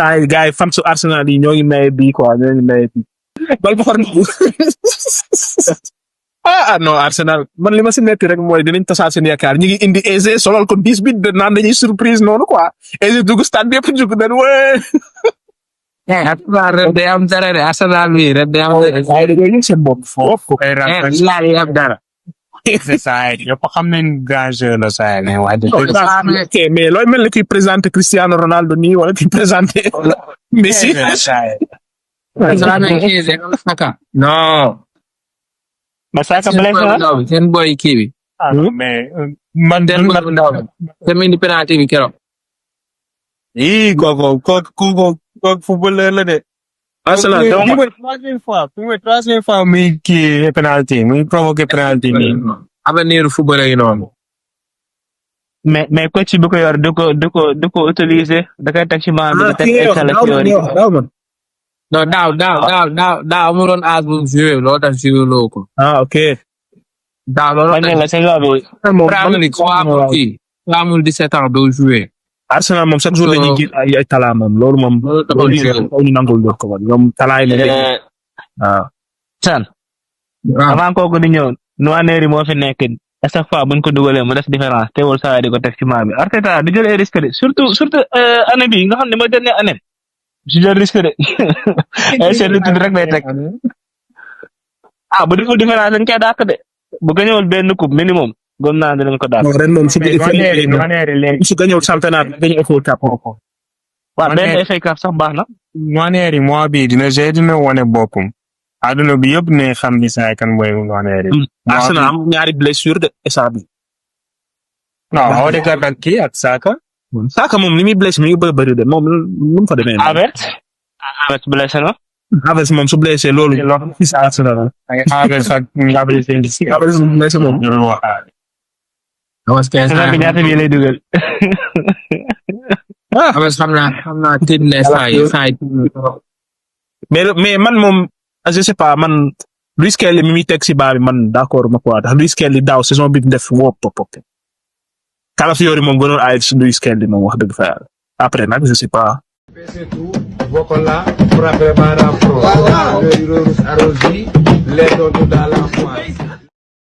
temps yi gars yi fan su Arsenal yi ñoo ngi maye bii quoi ñoo ngi maye bii. bal ba xor non Arsenal man li ma si metti rek mooy dinañ tasaat seen yaakaar ñu ngi indi Eze solal ko 10 bit de naan dañuy surprise noonu quoi Eze dugg stade bi yëpp jug dañ wee. Arsenal ren day am dara de Arsenal bi ren day am dara. waaye dañoo yëg seen bopp foofu. Arsenal yi am dara. c'est ça yëpp xam nañ grand jeu la saa ne waaye ok mais looy mel ni kuy présenté Cristiano Ronaldo nii wala kuy présenté Messi. non. Masaka blessé na seen boy kii bi. mais man seen boy bu ndaw bi. seen indi penalty bi keroog. kooku footballeur la de. Arsenal troisième fois muy kii penalty muy provoqué penalty nii. avenir footballeur yi noonu. mais coach bi ko yor du ko utiliser da koy teg ci maam bi teg ay sélection yi. non daaw mu doon aas bu joué loolu tax joué loo ko. ok. daaw loolu bañ la saison bi. amul 17 ans doo joué. Arsenal moom chaque jour dañuy gis ay talent moom loolu moom. loolu ñu nangul doo ko woon ñoom talent yi la waaw. San. avant kooku di ñëw Nwaneri moo fi nekk à chaque fois buñ ko dugalee mu def différence teewul saa di ko teg ci maam bi Arteta du jël ay risque de surtout année bi nga xam ne mooy dernière année. su jël risque de ay seen lu tudd rek lay teg bu deful différence dañ koy dàq de bu gañewul benn coupe minimum gëm naa dinañ ko dàq. ren moom su gañewul championnat dañu FA Cup. waaw benn FA Cup sax baax na. Nwaneri mois bii dina wane boppam. aduna bi yëpp ne xam ni saa kan mooy Nwaneri. Arsenal am ñaari blessure de instant bi. non Odegaard ak kii ak Saka. Saka moom li muy blessé mi ngi bëri de moom nu mu fa demee. Havertz blessé na. Havertz moom su blessé loolu. fi sa Arsenal. Havertz ak Gabriel Jesus. Havertz moom blessé moom. saison bi ñaata bi lay dugal. xam naa tiit ne saa yi. mais man moom je sais pas man Luis Kelly mi muy teg si baa bi man d'accord ma quoi ndax Luis Kelly daaw saison bi def wóop. Calafiori moom gënoon aay si Luis Kelly moom wax dëgg fa yàlla après nag je sais pas. Bokola pour préparer pro.